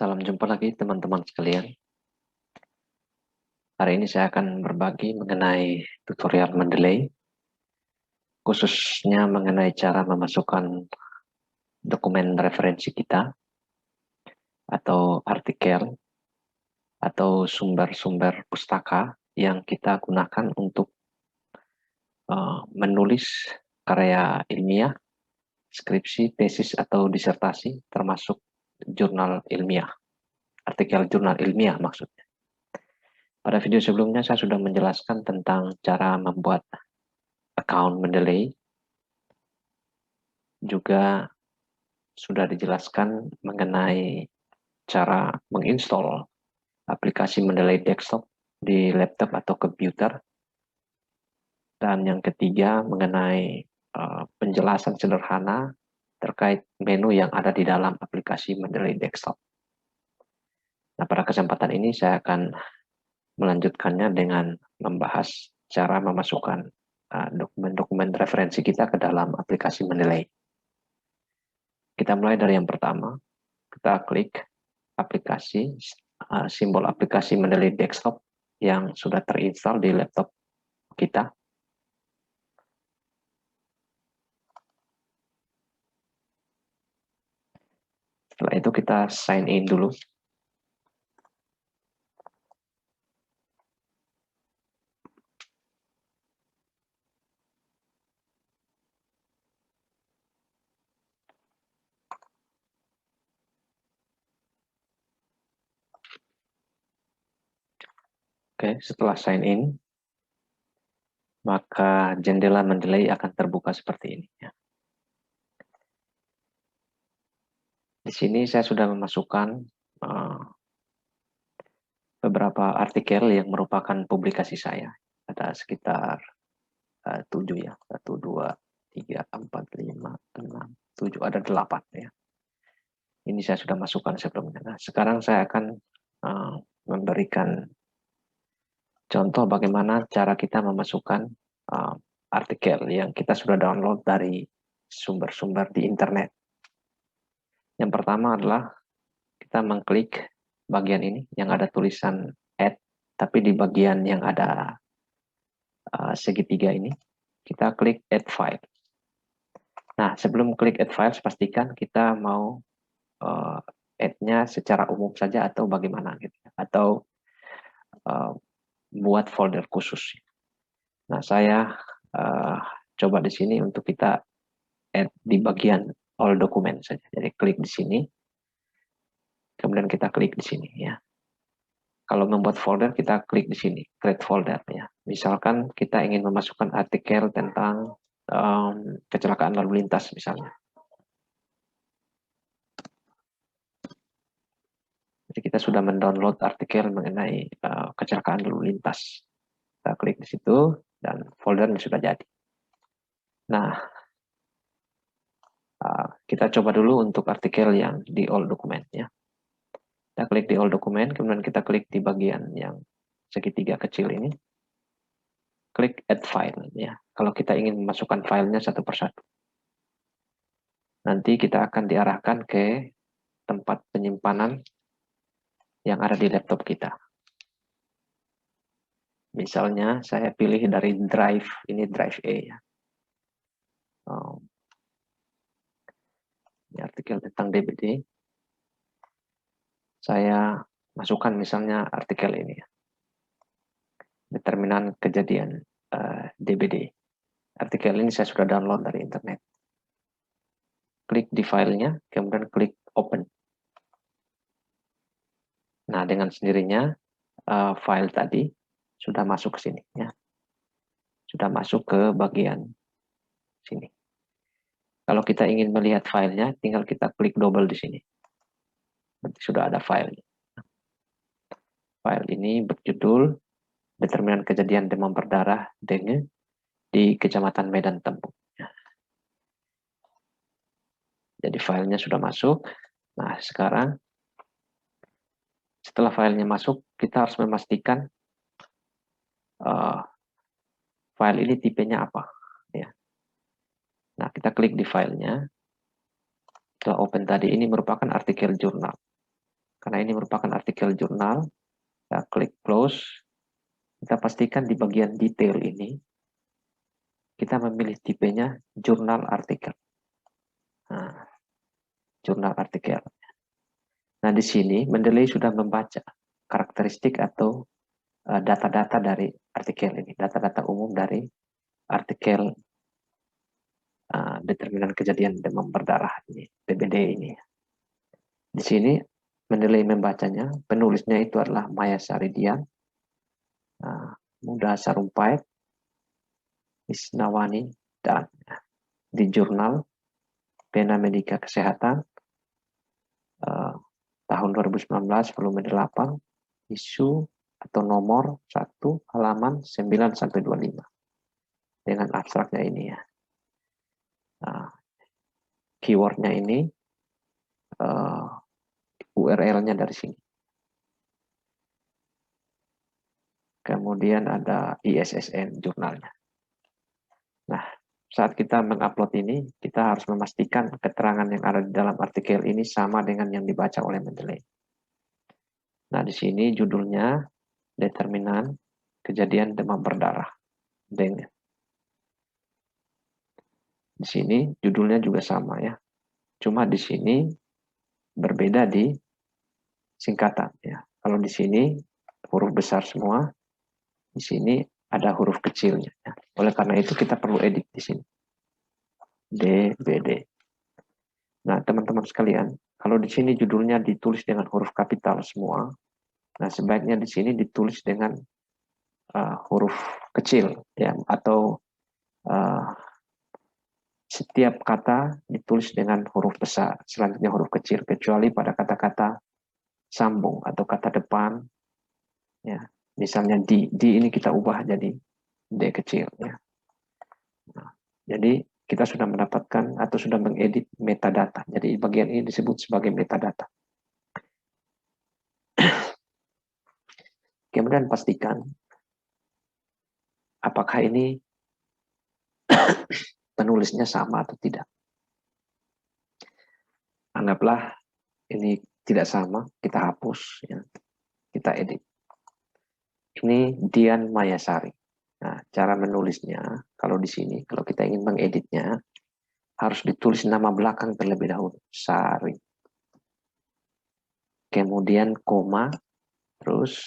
Salam jumpa lagi teman-teman sekalian. Hari ini saya akan berbagi mengenai tutorial Mendeley, khususnya mengenai cara memasukkan dokumen referensi kita, atau artikel, atau sumber-sumber pustaka yang kita gunakan untuk menulis karya ilmiah, skripsi, tesis, atau disertasi, termasuk jurnal ilmiah, artikel jurnal ilmiah maksudnya. Pada video sebelumnya saya sudah menjelaskan tentang cara membuat account Mendeley, juga sudah dijelaskan mengenai cara menginstall aplikasi Mendeley Desktop di laptop atau komputer. Dan yang ketiga mengenai penjelasan sederhana terkait menu yang ada di dalam aplikasi Mendeley Desktop. Nah, pada kesempatan ini saya akan melanjutkannya dengan membahas cara memasukkan dokumen-dokumen referensi kita ke dalam aplikasi Mendeley. Kita mulai dari yang pertama. Kita klik aplikasi, simbol aplikasi Mendeley Desktop yang sudah terinstall di laptop kita. Setelah itu kita sign in dulu. Oke, setelah sign in, maka jendela Mendeley akan terbuka seperti ini. Di sini saya sudah memasukkan beberapa artikel yang merupakan publikasi saya. Ada sekitar 7 ya, 1, 2, 3, 4, 5, 6, 7, ada 8 ya. Ini saya sudah masukkan sebelumnya. Nah, sekarang saya akan memberikan contoh bagaimana cara kita memasukkan artikel yang kita sudah download dari sumber-sumber di internet. Yang pertama adalah kita mengklik bagian ini yang ada tulisan add, tapi di bagian yang ada segitiga ini, kita klik add file. Nah, sebelum klik add files, pastikan kita mau add-nya secara umum saja atau bagaimana gitu, atau buat folder khusus. Nah, saya coba di sini untuk kita add di bagian all document saja. Jadi klik di sini, kemudian kita klik di sini ya. Kalau membuat folder, kita klik di sini, create folder ya. Misalkan kita ingin memasukkan artikel tentang kecelakaan lalu lintas misalnya. Jadi kita sudah mendownload artikel mengenai kecelakaan lalu lintas. Kita klik di situ dan foldernya sudah jadi. Nah, kita coba dulu untuk artikel yang di all document ya. Kita klik di all document, kemudian kita klik di bagian yang segitiga kecil ini. Klik add file ya. Kalau kita ingin memasukkan filenya satu persatu. Nanti kita akan diarahkan ke tempat penyimpanan yang ada di laptop kita. Misalnya saya pilih dari drive, ini drive A ya. Ini artikel tentang DBD. Saya masukkan misalnya artikel ini ya. Determinan kejadian DBD. Artikel ini saya sudah download dari internet. Klik di filenya, kemudian klik open. Nah, dengan sendirinya file tadi sudah masuk ke sini ya. Sudah masuk ke bagian sini. Kalau kita ingin melihat filenya, tinggal kita klik double di sini. Nanti sudah ada filenya. File ini berjudul Determinan Kejadian Demam Berdarah Dengue di Kecamatan Medan Tembung. Jadi filenya sudah masuk. Nah, sekarang setelah filenya masuk, kita harus memastikan file ini tipenya apa. Ya. Nah, kita klik di filenya. Setelah open tadi, ini merupakan artikel jurnal. Karena ini merupakan artikel jurnal, kita klik close. Kita pastikan di bagian detail ini, kita memilih tipenya jurnal artikel. Nah, jurnal artikel. Nah, di sini Mendeley sudah membaca karakteristik atau data-data dari artikel ini, data-data umum dari artikel determinan kejadian demam berdarah ini, DBD ini. Di sini Mendeley membacanya, penulisnya itu adalah Maya Saridian, Muda Sarumpait, Isnawani, dan di jurnal Pena Medica Kesehatan tahun 2019 volume 8 isu atau nomor 1 halaman 9-25 dengan abstraknya ini ya. Keywordnya ini URL-nya dari sini. Kemudian ada ISSN jurnalnya. Nah, saat kita mengupload ini, kita harus memastikan keterangan yang ada di dalam artikel ini sama dengan yang dibaca oleh Mendeley. Nah, di sini judulnya determinan kejadian demam berdarah. Di sini judulnya juga sama ya. Cuma di sini berbeda di singkatan ya. Kalau di sini huruf besar semua, di sini ada huruf kecilnya. Ya. Oleh karena itu kita perlu edit di sini. DBD. Nah, teman-teman sekalian, kalau di sini judulnya ditulis dengan huruf kapital semua, nah sebaiknya di sini ditulis dengan huruf kecil ya, atau setiap kata ditulis dengan huruf besar, selanjutnya huruf kecil, kecuali pada kata-kata sambung atau kata depan, ya. Misalnya di ini kita ubah jadi D kecil, ya. Nah, jadi kita sudah mendapatkan atau sudah mengedit metadata. Jadi bagian ini disebut sebagai metadata. Kemudian pastikan apakah ini penulisnya sama atau tidak. Anggaplah ini tidak sama, kita hapus, ya. Kita edit. Ini Dian Mayasari. Nah, cara menulisnya, kalau di sini, kalau kita ingin mengeditnya, harus ditulis nama belakang terlebih dahulu, Sari. Kemudian koma, terus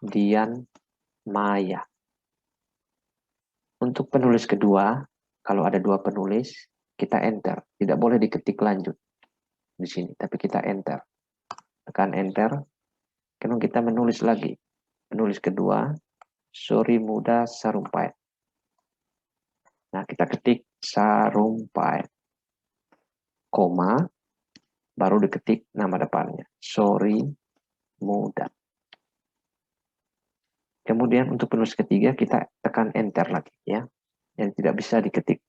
Dian Maya. Untuk penulis kedua, kalau ada dua penulis, kita enter. Tidak boleh diketik lanjut di sini, tapi kita enter. Tekan enter, kemudian kita menulis lagi. Penulis kedua, Sori Muda Sarumpait. Nah, kita ketik Sarumpait, koma, baru diketik nama depannya, Sori Muda. Kemudian untuk penulis ketiga, kita tekan enter lagi, ya. Yang tidak bisa diketik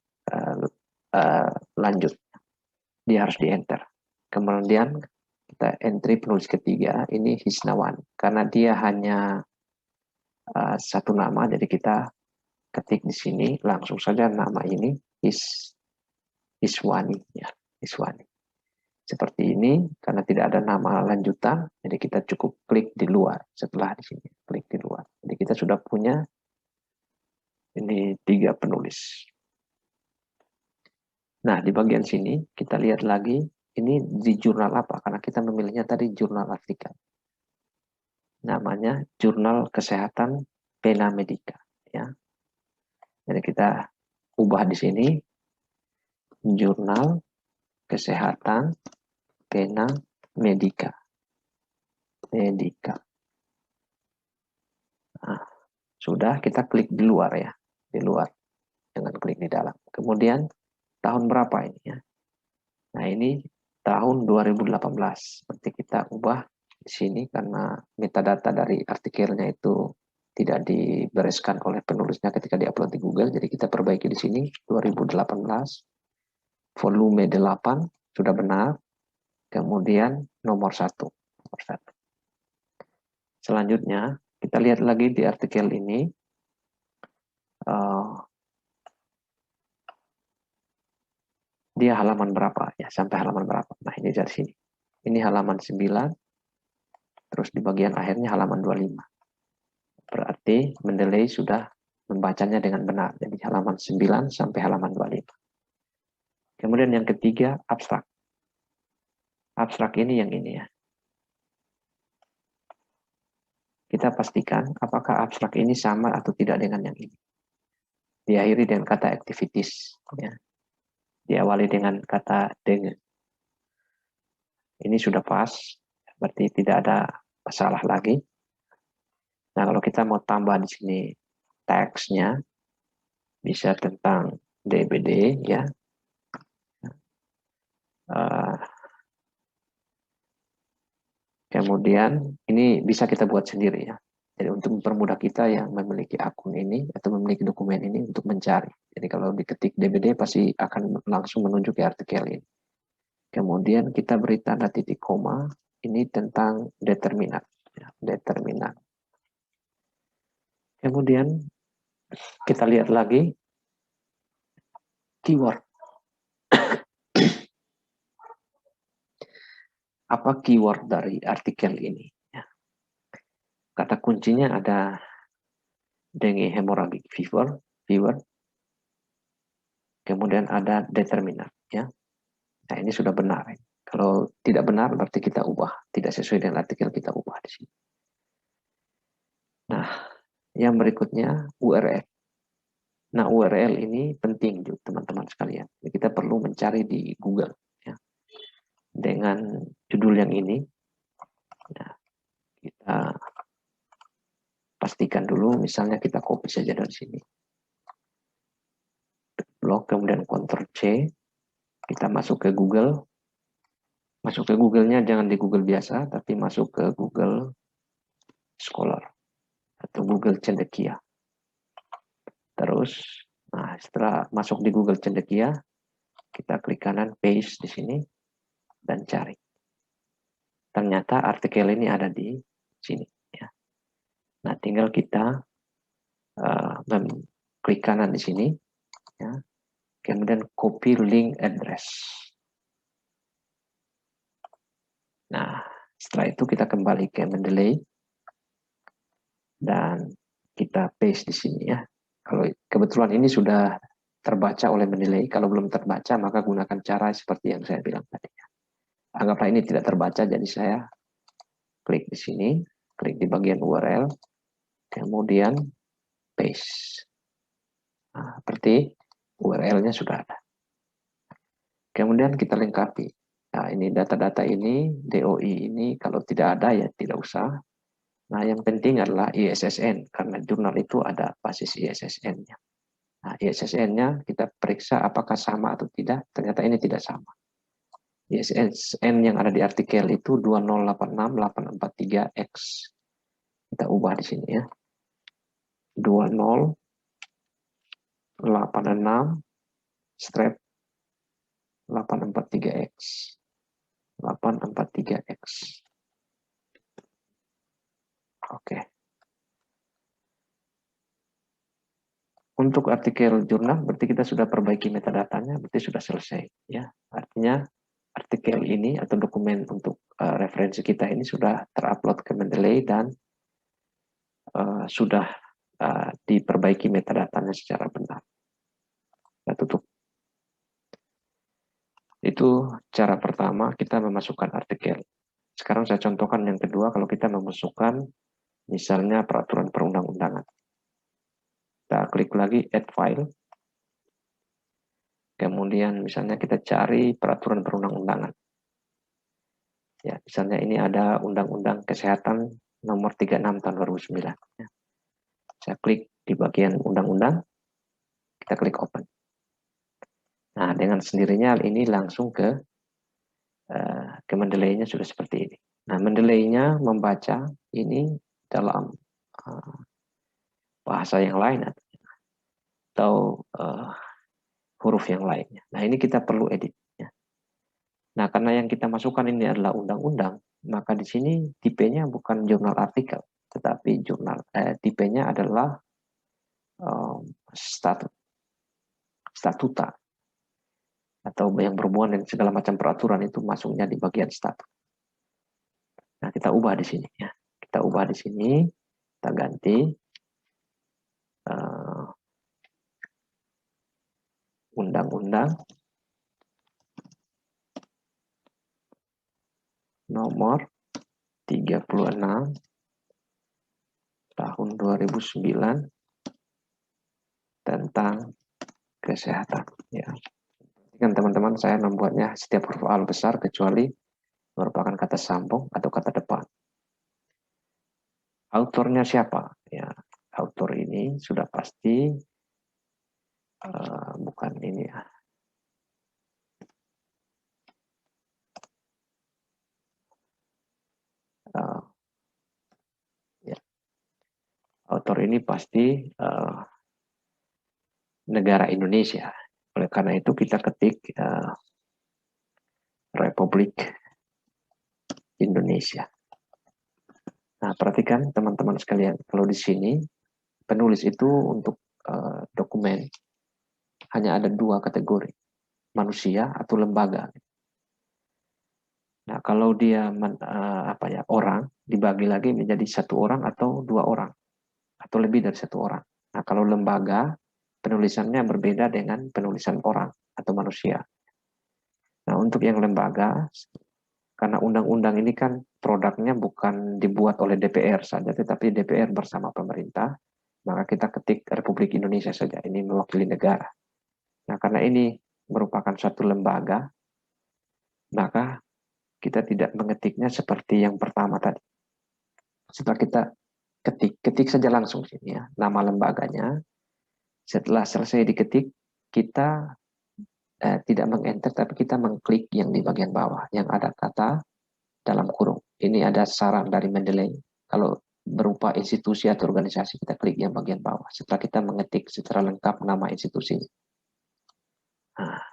lanjut. Dia harus di enter. Kemudian kita entry penulis ketiga, ini Hisnawan. Karena dia hanya satu nama, jadi kita ketik di sini langsung saja nama ini Iswani, ya, Iswani. Seperti ini, karena tidak ada nama lanjutan, jadi kita cukup klik di luar setelah di sini, klik di luar. Jadi kita sudah punya ini 3 penulis. Nah, di bagian sini kita lihat lagi ini di jurnal apa, karena kita memilihnya tadi jurnal artikel. Namanya Jurnal Kesehatan Pena Medica, ya. Jadi kita ubah di sini Jurnal Kesehatan Pena Medica. Nah, sudah, kita klik di luar ya, di luar, jangan klik di dalam. Kemudian tahun berapa ini ya? Nah, ini tahun 2018. Seperti kita ubah di sini karena metadata dari artikelnya itu tidak dibereskan oleh penulisnya ketika diupload di Google, jadi kita perbaiki di sini 2018 volume 8 sudah benar. Kemudian nomor 1. Selanjutnya kita lihat lagi di artikel ini dia halaman berapa ya, sampai halaman berapa. Nah, ini dari sini. Ini halaman 9, terus di bagian akhirnya halaman 25. Berarti Mendeley sudah membacanya dengan benar. Jadi halaman 9 sampai halaman 25. Kemudian yang ketiga, abstrak. Abstrak ini yang ini ya. Kita pastikan apakah abstrak ini sama atau tidak dengan yang ini. Diakhiri dengan kata activities. Ya. Diawali dengan kata dengan. Ini sudah pas, berarti tidak ada masalah lagi. Nah, kalau kita mau tambah di sini teksnya, bisa tentang DBD ya. Kemudian ini bisa kita buat sendiri ya. Jadi untuk mempermudah kita yang memiliki akun ini atau memiliki dokumen ini untuk mencari. Jadi kalau diketik DBD pasti akan langsung menuju ke artikel ini. Kemudian kita beri tanda titik koma, ini tentang determinant. Ya, determinant. Kemudian kita lihat lagi keyword. Apa keyword dari artikel ini? Ya. Kata kuncinya ada dengue hemorrhagic fever. Kemudian ada determinant. Ya. Nah, ini sudah benar. Kalau tidak benar, berarti kita ubah. Tidak sesuai dengan artikel, kita ubah di sini. Nah, yang berikutnya URL. Nah, URL ini penting juga teman-teman sekalian. Kita perlu mencari di Google. Ya. Dengan judul yang ini, nah, kita pastikan dulu, misalnya kita copy saja dari sini. Blok, kemudian Ctrl-C. Kita masuk ke Google. Masuk ke Google-nya jangan di Google biasa, tapi masuk ke Google Scholar atau Google Cendekia. Terus, nah setelah masuk di Google Cendekia, kita klik kanan paste di sini dan cari. Ternyata artikel ini ada di sini. Ya. Nah, tinggal kita klik kanan di sini, ya. Kemudian copy link address. Nah, setelah itu kita kembali ke Mendeley dan kita paste di sini ya. Kalau kebetulan ini sudah terbaca oleh Mendeley, kalau belum terbaca maka gunakan cara seperti yang saya bilang tadi. Anggaplah ini tidak terbaca, jadi saya klik di sini, klik di bagian URL, kemudian paste. Nah, seperti URL-nya sudah ada. Kemudian kita lengkapi. Nah, ini data-data ini, DOI ini kalau tidak ada ya tidak usah. Nah, yang penting adalah ISSN, karena jurnal itu ada basis ISSN-nya. Nah, ISSN-nya kita periksa apakah sama atau tidak, ternyata ini tidak sama. ISSN yang ada di artikel itu 2086843X. Kita ubah di sini ya. 2086-843X. 843X. Oke. Untuk artikel jurnal, berarti kita sudah perbaiki metadatanya, berarti sudah selesai. Ya, artinya artikel ini atau dokumen untuk referensi kita ini sudah terupload ke Mendeley dan sudah diperbaiki metadatanya secara benar. Kita tutup. Itu cara pertama kita memasukkan artikel. Sekarang saya contohkan yang kedua, kalau kita memasukkan misalnya peraturan perundang-undangan. Kita klik lagi add file. Kemudian misalnya kita cari peraturan perundang-undangan. Ya, misalnya ini ada Undang-Undang Kesehatan nomor 36 tahun 2009. Ya. Saya klik di bagian undang-undang, kita klik open. Nah, dengan sendirinya ini langsung ke Mendeley-nya sudah seperti ini. Nah, Mendeley-nya membaca ini dalam bahasa yang lain atau huruf yang lainnya. Nah, ini kita perlu edit. Ya. Nah, karena yang kita masukkan ini adalah undang-undang, maka di sini tipenya bukan jurnal artikel, tetapi tipenya adalah statuta atau yang berhubungan dengan segala macam peraturan itu masuknya di bagian statut. Nah, kita ubah di sini ya. Kita ubah di sini, kita ganti undang-undang nomor 36 tahun 2009 tentang kesehatan ya. Kan teman-teman, saya membuatnya setiap huruf A besar kecuali merupakan kata sambung atau kata depan. Autornya siapa? Ya, autor ini sudah pasti bukan ini ya. Ya. Autor ini pasti negara Indonesia. Oleh karena itu kita ketik Republik Indonesia. Nah, perhatikan teman-teman sekalian, kalau di sini penulis itu untuk dokumen hanya ada dua kategori, manusia atau lembaga. Nah, kalau dia orang, dibagi lagi menjadi satu orang atau dua orang, atau lebih dari satu orang. Nah, kalau lembaga, penulisannya berbeda dengan penulisan orang atau manusia. Nah, untuk yang lembaga, karena undang-undang ini kan produknya bukan dibuat oleh DPR saja, tetapi DPR bersama pemerintah, maka kita ketik Republik Indonesia saja, ini mewakili negara. Nah, karena ini merupakan suatu lembaga, maka kita tidak mengetiknya seperti yang pertama tadi. Setelah kita ketik saja langsung sini ya, nama lembaganya. Setelah selesai diketik, kita tidak mengenter, tapi kita mengklik yang di bagian bawah, yang ada kata dalam kurung. Ini ada saran dari Mendeley. Kalau berupa institusi atau organisasi, kita klik yang bagian bawah. Setelah kita mengetik secara lengkap nama institusinya. Nah,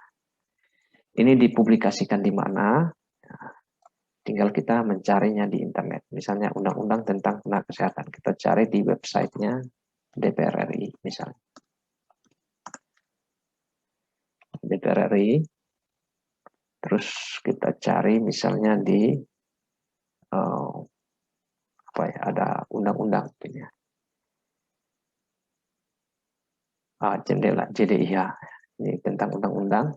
ini dipublikasikan di mana? Nah, tinggal kita mencarinya di internet. Misalnya undang-undang tentang tenaga kesehatan. Kita cari di websitenya DPR RI misalnya. DPR RI. Terus kita cari misalnya di ada undang-undang punya. Jendela JDIH. Ini tentang undang-undang.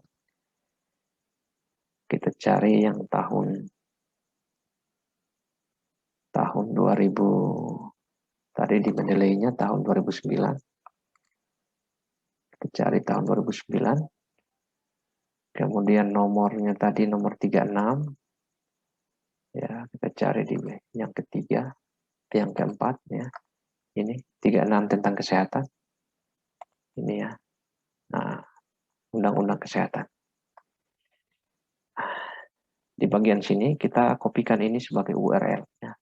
Kita cari yang tahun 2000, tadi di Mendeley-nya tahun 2009. Kita cari tahun 2009. Kemudian nomornya tadi nomor 36. Ya, kita cari di yang ketiga, yang keempat ya. Ini 36 tentang kesehatan. Ini ya. Nah, undang-undang kesehatan. Di bagian sini kita kopikan ini sebagai URL ya.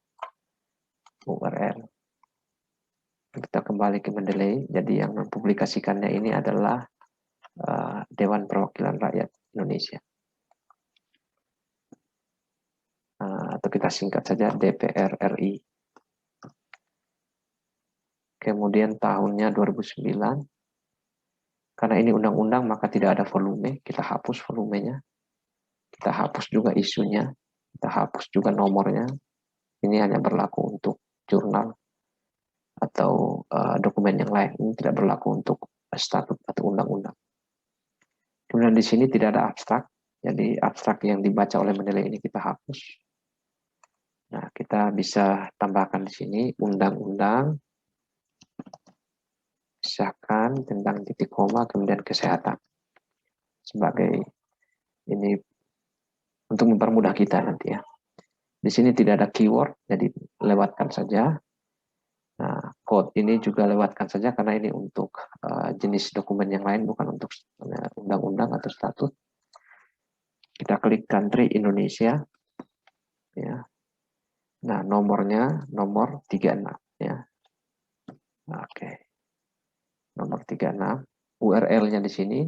URL. Kita kembali ke Mendeley. Jadi yang mempublikasikannya ini adalah Dewan Perwakilan Rakyat Indonesia. Atau kita singkat saja DPR RI. Kemudian tahunnya 2009. Karena ini undang-undang maka tidak ada volume, kita hapus volumenya. Kita hapus juga isunya, kita hapus juga nomornya. Ini hanya berlaku untuk jurnal atau dokumen yang lain. Ini tidak berlaku untuk statut atau undang-undang. Kemudian di sini tidak ada abstrak. Jadi abstrak yang dibaca oleh Mendeley ini kita hapus. Nah, kita bisa tambahkan di sini undang-undang disahkan tentang titik koma kemudian kesehatan. Sebagai ini untuk mempermudah kita nanti ya. Di sini tidak ada keyword, jadi lewatkan saja. Nah, code ini juga lewatkan saja karena ini untuk jenis dokumen yang lain, bukan untuk undang-undang atau statut. Kita klik country Indonesia. Ya. Nah, nomornya nomor 36. Ya. Oke. Nomor 36. URL-nya di sini,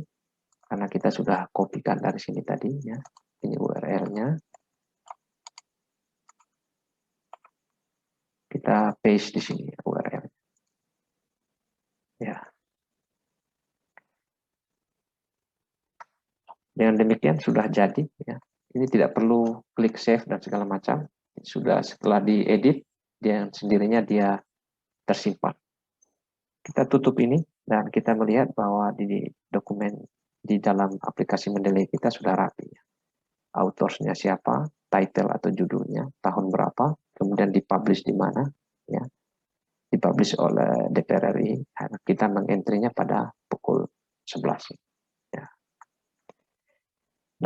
karena kita sudah kopikan dari sini tadi. Ya. Ini URL-nya. Kita paste di sini URL. Ya. Dengan demikian sudah jadi ya. Ini tidak perlu klik save dan segala macam. sudah setelah diedit, dia sendirinya dia tersimpan. Kita tutup ini dan kita melihat bahwa di dokumen di dalam aplikasi Mendeley kita sudah rapi. Autorsnya siapa, title atau judulnya, tahun berapa, kemudian dipublish di mana, ya, dipublish oleh DPR RI. Kita mengentrinya pada pukul 11. Ya.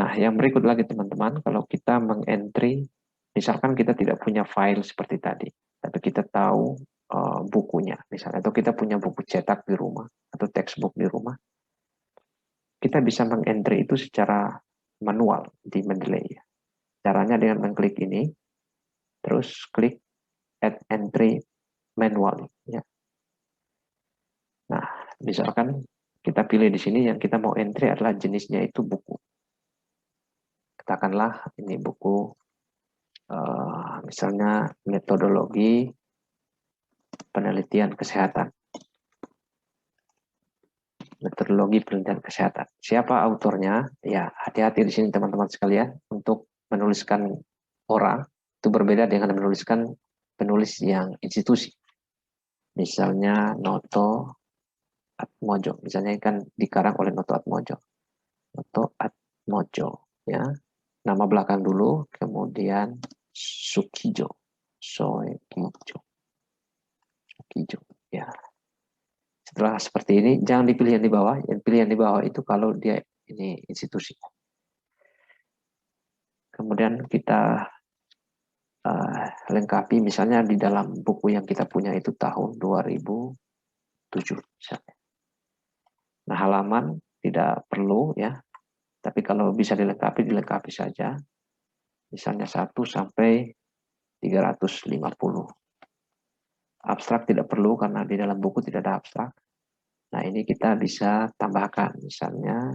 Nah, yang berikut lagi teman-teman, kalau kita mengentry, misalkan kita tidak punya file seperti tadi, tapi kita tahu bukunya, misalnya, atau kita punya buku cetak di rumah, atau textbook di rumah, kita bisa mengentry itu secara manual di Mendeley. Caranya dengan mengklik ini, terus klik Add Entry Manually. Ya. Nah, misalkan kita pilih di sini yang kita mau entry adalah jenisnya itu buku. Katakanlah ini buku, misalnya metodologi penelitian kesehatan. Metodologi penelitian kesehatan. Siapa autornya? Ya, hati-hati di sini teman-teman sekalian untuk menuliskan orang itu berbeda dengan menuliskan penulis yang institusi. Misalnya Noto Atmojo, misalnya kan dikarang oleh Noto Atmojo. Noto Atmojo, ya. Nama belakang dulu, kemudian Sukijo. Soekijo. Sukijo, ya. Setelah seperti ini, jangan dipilih yang di bawah. Yang pilih yang di bawah itu kalau dia ini institusi. Kemudian kita lengkapi, misalnya di dalam buku yang kita punya itu tahun 2007. Misalnya. Nah, halaman tidak perlu ya, tapi kalau bisa dilengkapi saja. Misalnya 1 sampai 350. Abstrak tidak perlu karena di dalam buku tidak ada abstrak. Nah, ini kita bisa tambahkan misalnya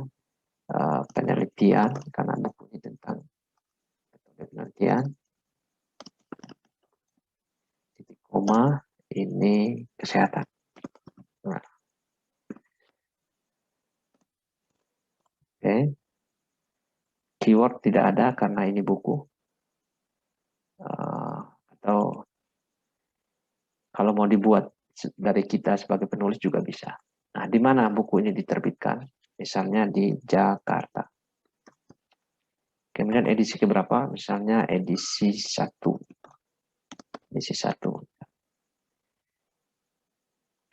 penelitian, karena buku ini tentang penelitian, titik koma, ini kesehatan. Nah. Oke. Keyword tidak ada karena ini buku. Atau kalau mau dibuat dari kita sebagai penulis juga bisa. Nah, di mana buku ini diterbitkan? Misalnya di Jakarta. Kemudian edisi keberapa? Misalnya edisi 1. Edisi 1.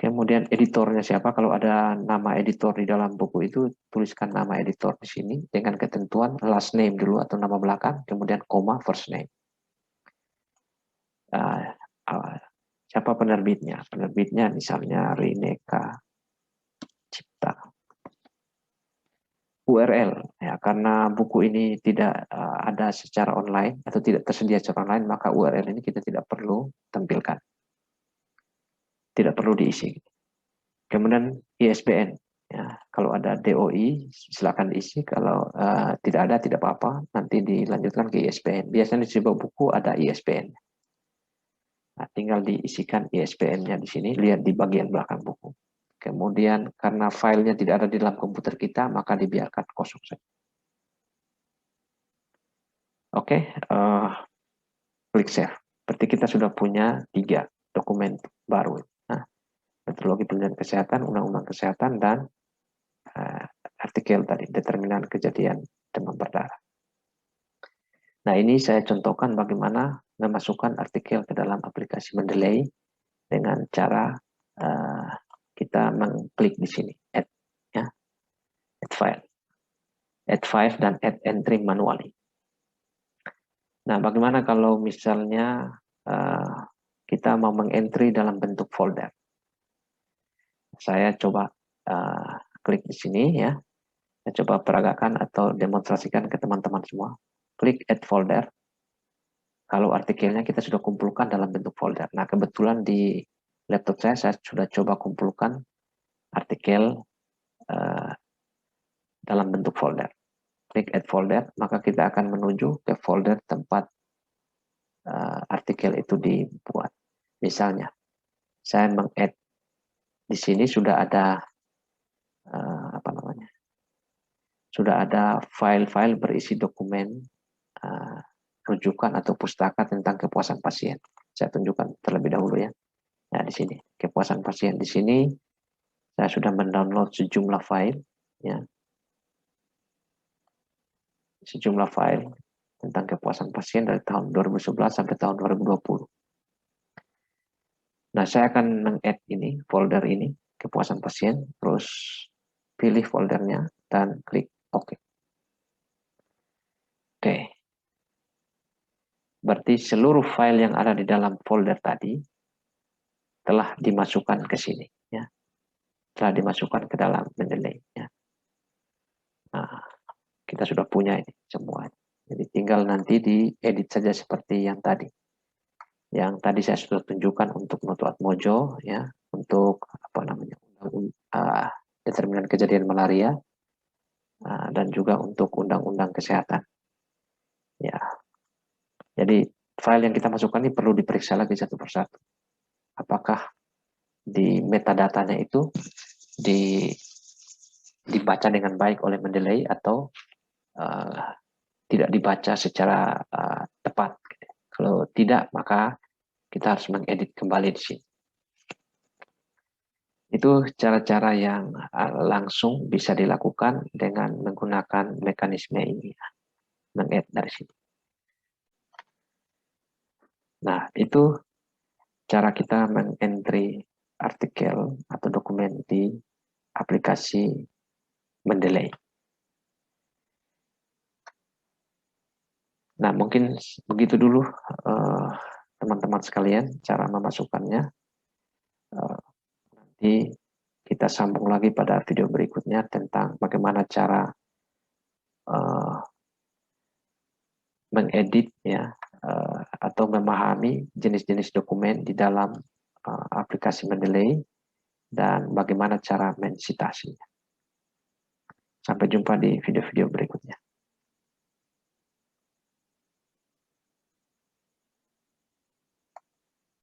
Kemudian editornya siapa? Kalau ada nama editor di dalam buku itu, tuliskan nama editor di sini dengan ketentuan last name dulu atau nama belakang, kemudian koma first name. Siapa penerbitnya? Penerbitnya misalnya Rineka Cipta. URL, ya, karena buku ini tidak ada secara online atau tidak tersedia secara online, maka URL ini kita tidak perlu tampilkan. Tidak perlu diisi. Kemudian ISBN. Ya, kalau ada DOI, silakan diisi. Kalau tidak ada, tidak apa-apa. Nanti dilanjutkan ke ISBN. Biasanya di sebuah buku ada ISBN. Nah, tinggal diisikan ISBN-nya di sini. Lihat di bagian belakang buku. Kemudian karena filenya tidak ada di dalam komputer kita, maka dibiarkan kosong saja. Oke, klik save. Berarti kita sudah punya 3 dokumen baru. Nah, metodologi penelitian kesehatan, undang-undang kesehatan, dan artikel tadi, determinan kejadian demam berdarah. Nah, ini saya contohkan bagaimana memasukkan artikel ke dalam aplikasi Mendeley dengan cara kita mengklik di sini, add, ya, add file, dan add entry manually. Nah, bagaimana kalau misalnya kita mau mengentry dalam bentuk folder? Saya coba klik di sini ya. Saya coba peragakan atau demonstrasikan ke teman-teman semua. Klik add folder. Kalau artikelnya kita sudah kumpulkan dalam bentuk folder. Nah, kebetulan di laptop saya sudah coba kumpulkan artikel dalam bentuk folder. Klik add folder, maka kita akan menuju ke folder tempat artikel itu dibuat. Misalnya, saya meng-add di sini sudah ada sudah ada file-file berisi dokumen rujukan atau pustaka tentang kepuasan pasien. Saya tunjukkan terlebih dahulu ya. Nah, di sini kepuasan pasien. Di sini saya sudah mendownload sejumlah file ya. Sejumlah file tentang kepuasan pasien dari tahun 2011 sampai tahun 2020. Nah, saya akan meng-add ini, folder ini, kepuasan pasien, terus pilih foldernya dan klik OK. Oke. Berarti seluruh file yang ada di dalam folder tadi telah dimasukkan ke sini ya. Telah dimasukkan ke dalam Mendeley ya. Nah, kita sudah punya ini semua. Jadi tinggal nanti diedit saja seperti yang tadi. Yang tadi saya sudah tunjukkan untuk Noto Atmojo ya, untuk apa namanya? Determinan kejadian malaria dan juga untuk undang-undang kesehatan. Ya. Jadi file yang kita masukkan ini perlu diperiksa lagi satu persatu. Apakah di metadatanya itu dibaca dengan baik oleh Mendeley atau tidak dibaca secara tepat. Kalau tidak, maka kita harus mengedit kembali di sini. Itu cara-cara yang langsung bisa dilakukan dengan menggunakan mekanisme ini, meng-add dari sini. Nah, itu cara kita meng-entry artikel atau dokumen di aplikasi Mendeley. Nah, mungkin begitu dulu teman-teman sekalian cara memasukkannya. Nanti kita sambung lagi pada video berikutnya tentang bagaimana cara mengedit ya atau memahami jenis-jenis dokumen di dalam aplikasi Mendeley dan bagaimana cara mensitasinya. Sampai jumpa di video-video berikutnya.